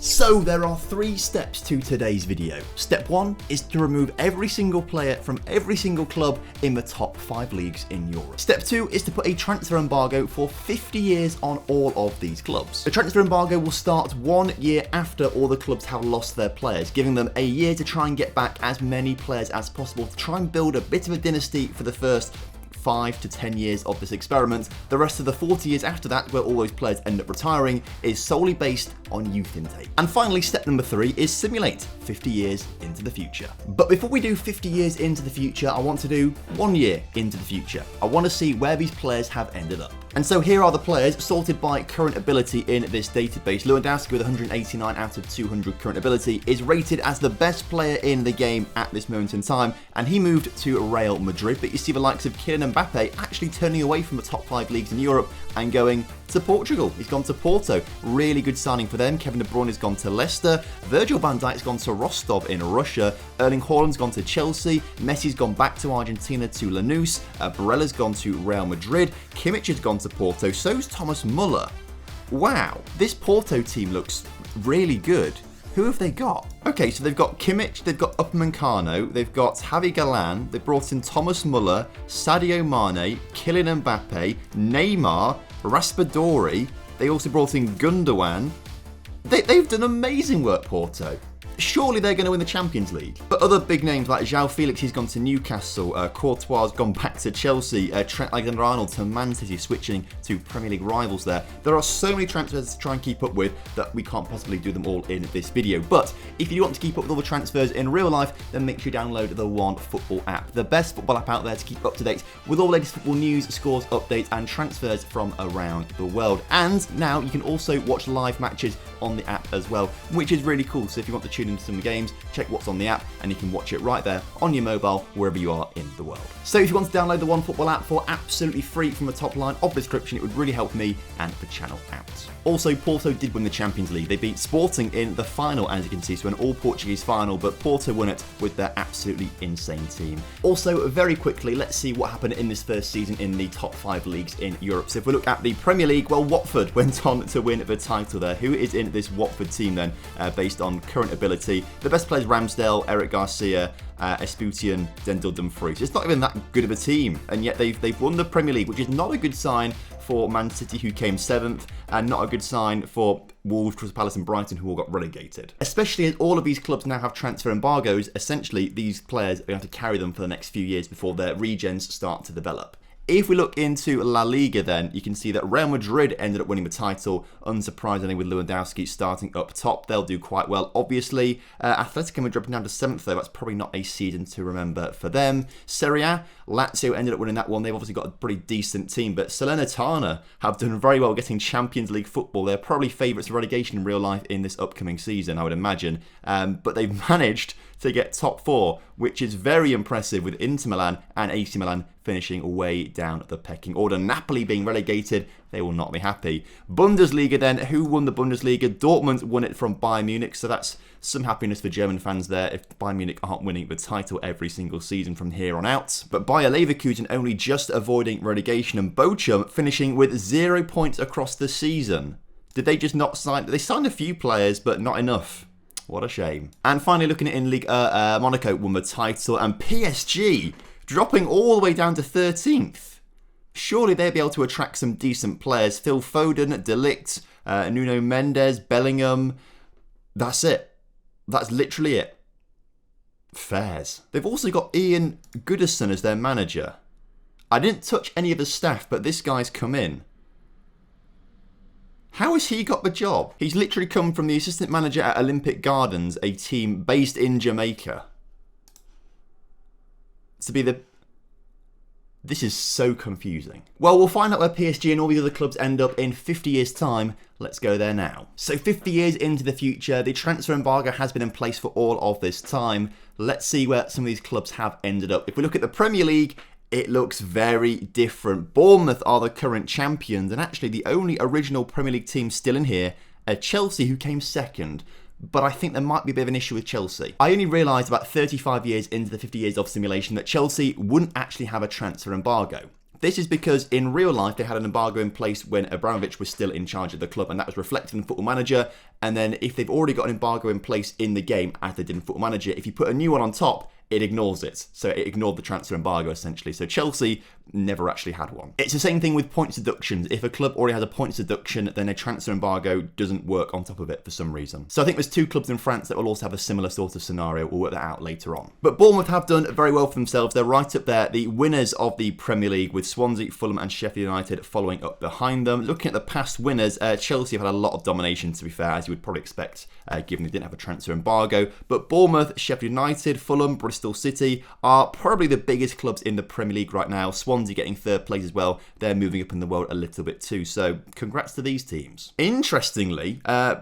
So there are 3 steps to today's video. Step 1 is to remove every single player from every single club in the top 5 leagues in Europe. Step 2 is to put a transfer embargo for 50 years on all of these clubs. The transfer embargo will start 1 year after all the clubs have lost their players, giving them a year to try and get back as many players as possible to try and build a bit of a dynasty for the first 5 to 10 years of this experiment. The rest of the 40 years after that, where all those players end up retiring, is solely based on youth intake. And finally, step number 3 is simulate 50 years into the future. But before we do 50 years into the future, I want to do 1 year into the future. I want to see where these players have ended up. And so here are the players sorted by current ability in this database. Lewandowski with 189 out of 200 current ability is rated as the best player in the game at this moment in time, and he moved to Real Madrid. But you see the likes of Kylian Mbappe actually turning away from the top 5 leagues in Europe and going to Portugal. He's gone to Porto. Really good signing for them. Kevin De Bruyne has gone to Leicester. Virgil van Dijk's gone to Rostov in Russia. Erling Haaland's gone to Chelsea. Messi's gone back to Argentina to Lanús. Barella's gone to Real Madrid. Kimmich has gone to Porto. So's Thomas Muller. Wow, this Porto team looks really good. Who have they got? Okay, so they've got Kimmich, they've got Upamecano, they've got Javi Galán, they've brought in Thomas Muller, Sadio Mane, Kylian Mbappe, Neymar, Raspadori. They also brought in Gundogan. They've done amazing work, Porto. Surely they're going to win the Champions League. But other big names like João Felix, he's gone to Newcastle. Courtois has gone back to Chelsea. Trent Alexander-Arnold to Man City, switching to Premier League rivals there. There are so many transfers to try and keep up with that we can't possibly do them all in this video. But if you want to keep up with all the transfers in real life, then make sure you download the OneFootball app. The best football app out there to keep up to date with all the latest football news, scores, updates and transfers from around the world. And now you can also watch live matches on the app as well, which is really cool. So if you want to tune into some of the games, check what's on the app and you can watch it right there on your mobile wherever you are in the world. So if you want to download the OneFootball app for absolutely free from the top line of the description, it would really help me and the channel out. Also, Porto did win the Champions League. They beat Sporting in the final, as you can see, so an all-Portuguese final, but Porto won it with their absolutely insane team. Also, very quickly, let's see what happened in this first season in the top 5 leagues in Europe. So if we look at the Premier League, well, Watford went on to win the title there. Who is in this Watford team then, based on current ability? The best players: Ramsdale, Eric Garcia, Esputian, Dendel Dumfries. It's not even that good of a team, and yet they've won the Premier League, which is not a good sign for Man City, who came 7th, and not a good sign for Wolves, Crystal Palace and Brighton, who all got relegated. Especially as all of these clubs now have transfer embargoes, essentially these players are going to have to carry them for the next few years before their regens start to develop. If we look into La Liga then, you can see that Real Madrid ended up winning the title, unsurprisingly, with Lewandowski starting up top. They'll do quite well, obviously. Atletico Madrid down to 7th, though. That's probably not a season to remember for them. Serie A, Lazio ended up winning that one. They've obviously got a pretty decent team, but Salernitana have done very well getting Champions League football. They're probably favourites of relegation in real life in this upcoming season, I would imagine. But they've managed to get top 4, which is very impressive, with Inter Milan and AC Milan finishing way down the pecking order. Napoli being relegated, they will not be happy. Bundesliga then, who won the Bundesliga? Dortmund won it from Bayern Munich, so that's some happiness for German fans there if Bayern Munich aren't winning the title every single season from here on out. But Bayer Leverkusen only just avoiding relegation, and Bochum finishing with 0 points across the season. Did they just not sign? They signed a few players, but not enough. What a shame. And finally, looking at in Ligue Monaco won the title, and PSG dropping all the way down to 13th. Surely they'll be able to attract some decent players. Phil Foden, De Ligt, Nuno Mendes, Bellingham. That's it. That's literally it. Fairs. They've also got Ian Goodison as their manager. I didn't touch any of the staff, but this guy's come in. How has he got the job? He's literally come from the assistant manager at Olympic Gardens, a team based in Jamaica. To be the... This is so confusing. Well, we'll find out where PSG and all the other clubs end up in 50 years' time. Let's go there now. So 50 years into the future, the transfer embargo has been in place for all of this time. Let's see where some of these clubs have ended up. If we look at the Premier League, it looks very different. Bournemouth are the current champions, and actually the only original Premier League team still in here are Chelsea, who came 2nd. But I think there might be a bit of an issue with Chelsea. I only realised about 35 years into the 50 years of simulation that Chelsea wouldn't actually have a transfer embargo. This is because in real life they had an embargo in place when Abramovich was still in charge of the club, and that was reflected in Football Manager. And then if they've already got an embargo in place in the game, as they did in Football Manager, if you put a new one on top, it ignores it. So it ignored the transfer embargo, essentially. So Chelsea never actually had one. It's the same thing with points deductions. If a club already has a points deduction, then a transfer embargo doesn't work on top of it for some reason. So I think there's 2 clubs in France that will also have a similar sort of scenario. We'll work that out later on. But Bournemouth have done very well for themselves. They're right up there, the winners of the Premier League, with Swansea, Fulham and Sheffield United following up behind them. Looking at the past winners, Chelsea have had a lot of domination, to be fair, as you would probably expect, given they didn't have a transfer embargo. But Bournemouth, Sheffield United, Fulham, Bristol City are probably the biggest clubs in the Premier League right now. Swansea getting 3rd place as well. They're moving up in the world a little bit too. So congrats to these teams. Interestingly,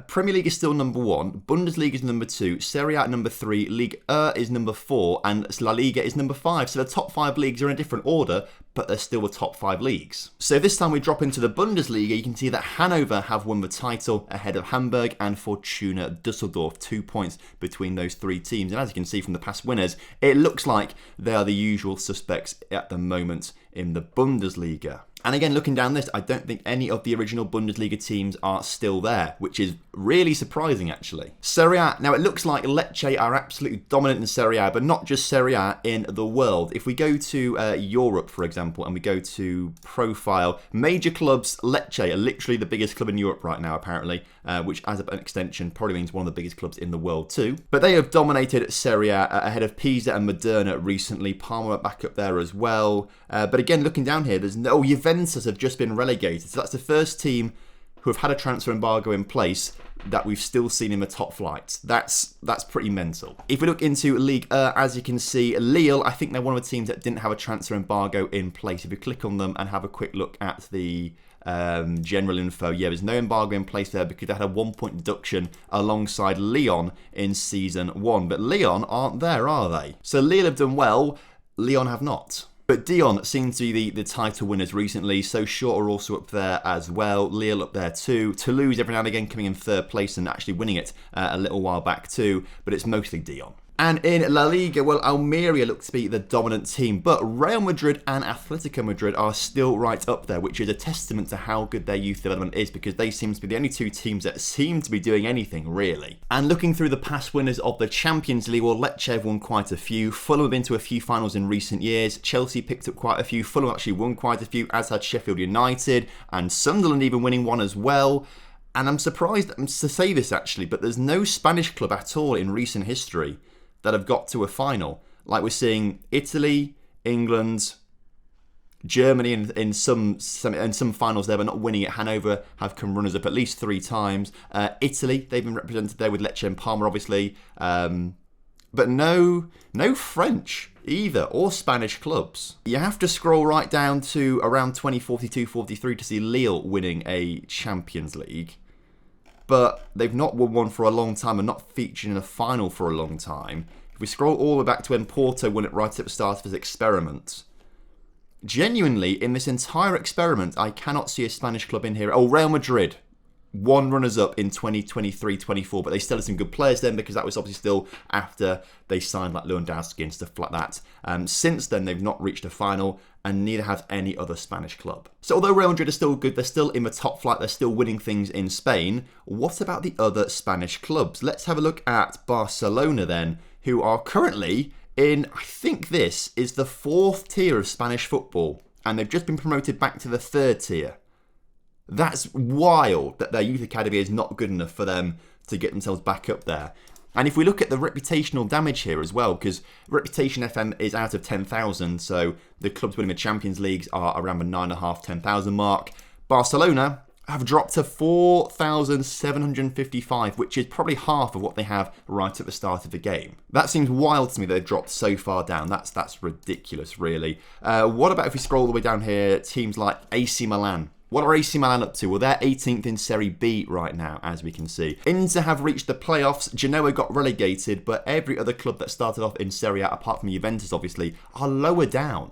Premier League is still number 1. Bundesliga is number 2. Serie A number 3. Ligue 1 is number 4. And La Liga is number 5. So the top 5 leagues are in a different order, but they're still the top 5 leagues. So this time we drop into the Bundesliga, you can see that Hanover have won the title ahead of Hamburg and Fortuna Düsseldorf. 2 points between those 3 teams. And as you can see from the past winners, it looks like they are the usual suspects at the moment in the Bundesliga. And again, looking down this, I don't think any of the original Bundesliga teams are still there, which is really surprising, actually. Serie A. Now, it looks like Lecce are absolutely dominant in Serie A, but not just Serie A, in the world. If we go to Europe, for example, and we go to profile, major clubs, Lecce are literally the biggest club in Europe right now, apparently, which, as an extension, probably means one of the biggest clubs in the world, too. But they have dominated Serie A ahead of Pisa and Moderna recently. Parma back up there as well. But again, looking down here, there's no Juventus have just been relegated. So that's the first team who have had a transfer embargo in place that we've still seen in the top flight. That's pretty mental. If we look into Ligue 1, as you can see, Lille, I think they're one of the teams that didn't have a transfer embargo in place. If you click on them and have a quick look at the general info, yeah, there's no embargo in place there because they had a 1-point deduction alongside Lyon in Season 1. But Lyon aren't there, are they? So Lille have done well, Lyon have not. But Dijon seems to be the title winners recently. So Short are also up there as well. Lille up there too. Toulouse every now and again coming in 3rd place and actually winning it a little while back too. But it's mostly Dijon. And in La Liga, well, Almeria looks to be the dominant team, but Real Madrid and Atletico Madrid are still right up there, which is a testament to how good their youth development is, because they seem to be the only 2 teams that seem to be doing anything, really. And looking through the past winners of the Champions League, well, Lecce have won quite a few. Fulham have been to a few finals in recent years. Chelsea picked up quite a few. Fulham actually won quite a few, as had Sheffield United, and Sunderland even winning one as well. And I'm surprised to say this, actually, but there's no Spanish club at all in recent history that have got to a final. Like we're seeing Italy, England, Germany in some finals there, but not winning it. Hanover have come runners up at least 3 times. Italy, they've been represented there with Lecce and Parma, obviously. But no French either, or Spanish clubs. You have to scroll right down to around 2042-43 to see Lille winning a Champions League. But they've not won one for a long time and not featured in a final for a long time. If we scroll all the way back to when Porto won it right at the start of his experiment, genuinely, in this entire experiment, I cannot see a Spanish club in here. Oh, Real Madrid won runners-up in 2023-24, but they still had some good players then, because that was obviously still after they signed like Lewandowski and stuff like that. Since then, they've not reached a final, and neither has any other Spanish club. So although Real Madrid are still good, they're still in the top flight, they're still winning things in Spain, what about the other Spanish clubs? Let's have a look at Barcelona then, who are currently in, I think this is the 4th tier of Spanish football, and they've just been promoted back to the 3rd tier. That's wild that their youth academy is not good enough for them to get themselves back up there. And if we look at the reputational damage here as well, because Reputation FM is out of 10,000, so the clubs winning the Champions Leagues are around the 9,500, 10,000 mark. Barcelona have dropped to 4,755, which is probably half of what they have right at the start of the game. That seems wild to me that they've dropped so far down. That's ridiculous, really. What about if we scroll all the way down here, teams like AC Milan? What are AC Milan up to? Well, they're 18th in Serie B right now, as we can see. Inter have reached the playoffs. Genoa got relegated, but every other club that started off in Serie A, apart from Juventus, obviously, are lower down.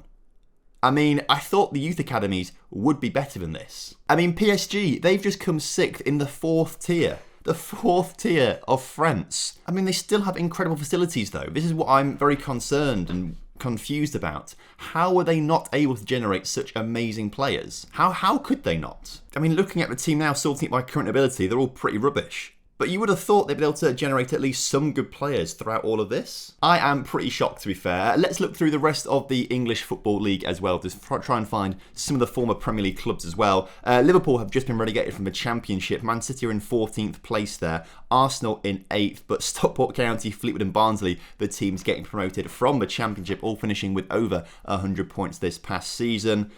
I mean, I thought the youth academies would be better than this. I mean, PSG, they've just come 6th in the 4th tier. The 4th tier of France. I mean, they still have incredible facilities, though. This is what I'm very concerned and confused about. How were they not able to generate such amazing players? How could they not? I mean, looking at the team now, sorting it by current ability, they're all pretty rubbish. But you would have thought they'd be able to generate at least some good players throughout all of this. I am pretty shocked, to be fair. Let's look through the rest of the English Football League as well, to try and find some of the former Premier League clubs as well. Liverpool have just been relegated from the Championship. Man City are in 14th place there. Arsenal in 8th, but Stockport County, Fleetwood and Barnsley, the teams getting promoted from the Championship, all finishing with over 100 points this past season.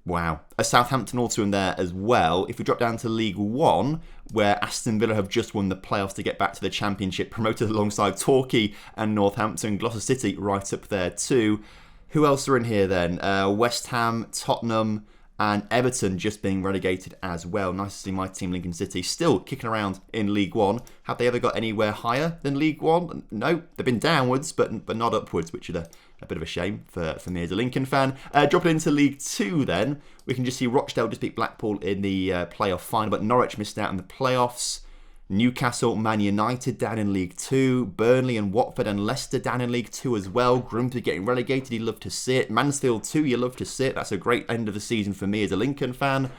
Wow. A Southampton also in there as well. If we drop down to League One, where Aston Villa have just won the playoffs to get back to the Championship, promoted alongside Torquay and Northampton, Gloucester City right up there too. Who else are in here then? West Ham, Tottenham and Everton just being relegated as well. Nice to see my team, Lincoln City, still kicking around in League One. Have they ever got anywhere higher than League One? No, they've been downwards, but not upwards, which is a bit of a shame for me as a Lincoln fan. Dropping into League 2 then, we can just see Rochdale just beat Blackpool in the playoff final, but Norwich missed out in the playoffs. Newcastle, Man United down in League 2. Burnley and Watford and Leicester down in League 2 as well. Grimsby getting relegated, you love to see it. Mansfield too, you love to see it. That's a great end of the season for me as a Lincoln fan.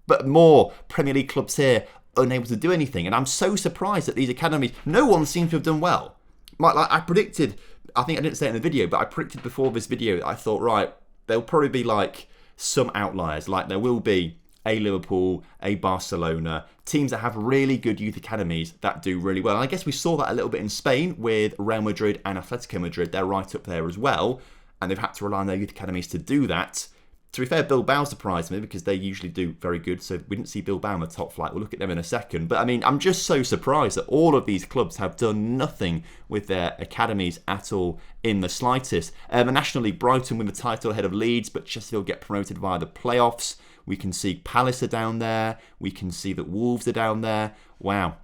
But more Premier League clubs here unable to do anything. And I'm so surprised that these academies, no one seems to have done well. Like I predicted, I think I didn't say it in the video, but I predicted before this video, I thought, right, there'll probably be like some outliers. Like there will be a Liverpool, a Barcelona, teams that have really good youth academies that do really well. And I guess we saw that a little bit in Spain with Real Madrid and Atletico Madrid. They're right up there as well, and they've had to rely on their youth academies to do that. To be fair, Bilbao surprised me because they usually do very good, so we didn't see Bilbao in the top flight. We'll look at them in a second. But I mean, I'm just so surprised that all of these clubs have done nothing with their academies at all in the slightest. The National League, Brighton win the title ahead of Leeds, but Chesterfield get promoted via the playoffs. We can see Palace are down there. We can see that Wolves are down there. Wow.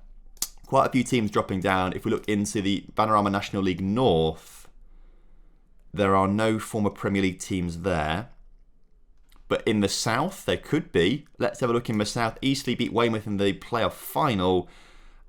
Quite a few teams dropping down. If we look into the Panorama National League North, there are no former Premier League teams there. But in the South, there could be. Let's have a look in the South. Eastleigh beat Weymouth in the playoff final,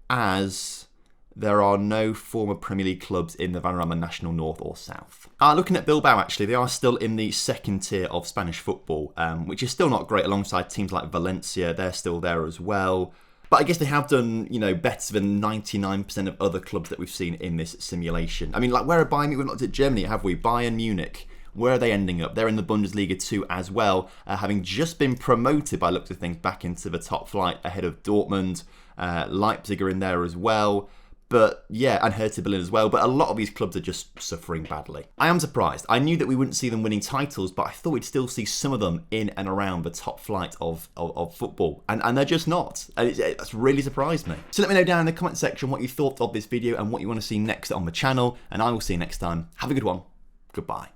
as there are no former Premier League clubs in the Panorama National North or South. Looking at Bilbao, actually, they are still in the second tier of Spanish football, which is still not great alongside teams like Valencia. They're still there as well. But I guess they have done, better than 99% of other clubs that we've seen in this simulation. I mean, like, where are Bayern Munich? We've not looked at Germany, have we? Bayern Munich. Where are they ending up? They're in the Bundesliga 2 as well, having just been promoted by looks of things back into the top flight ahead of Dortmund. Leipzig are in there as well. But yeah, and Hertha Berlin as well. But a lot of these clubs are just suffering badly. I am surprised. I knew that we wouldn't see them winning titles, but I thought we'd still see some of them in and around the top flight of football. And they're just not. And that's really surprised me. So let me know down in the comment section what you thought of this video and what you want to see next on the channel. And I will see you next time. Have a good one. Goodbye.